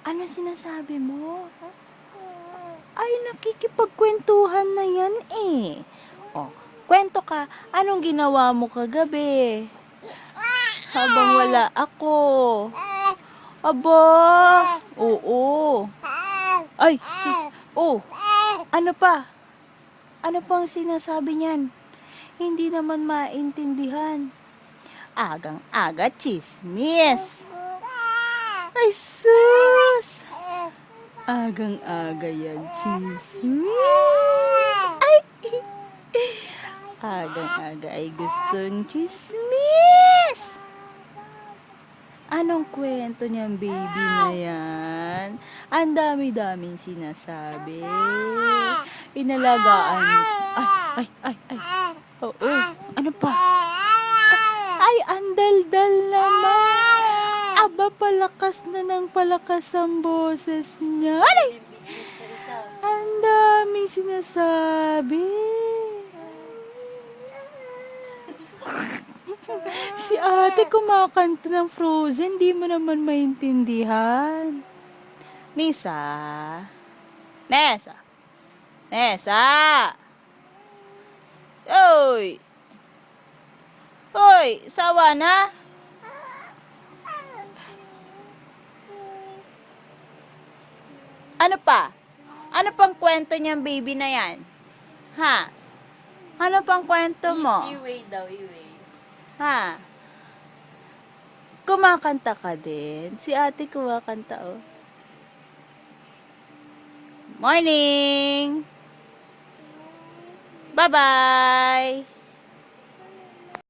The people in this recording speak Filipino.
Ano sinasabi mo? Ay, nakikipagkwentuhan na yan eh. Oh, kwento ka. Anong ginawa mo kagabi? Habang wala ako. Aba, oo. Ay, sus. Oh, ano pa? Ano pang sinasabi niyan? Hindi naman maintindihan. Agang-aga, chismis. Ay, sus. Agang-aga yan, chismis. Ay, agang-aga ay gustong chismis. Anong kwento niyang baby na yan? Ang dami-daming sinasabi. Inalagaan. Ay. Oo. Ano pa? Ay, andal-dal naman. Aba, palakas na ng palakas ang boses niya. Ay! Ang daming sinasabi. Si ate kumakanta ng Frozen, di mo naman maintindihan. Nisa? Nesa! Oy! Hoy, sawa na? Ano pa? Ano pang kwento niyang baby na yan? Ha? Ano pang kwento mo? Iway daw, iway. Ha? Kumakanta ka din? Si ate kumakanta, oh. Morning! Bye-bye!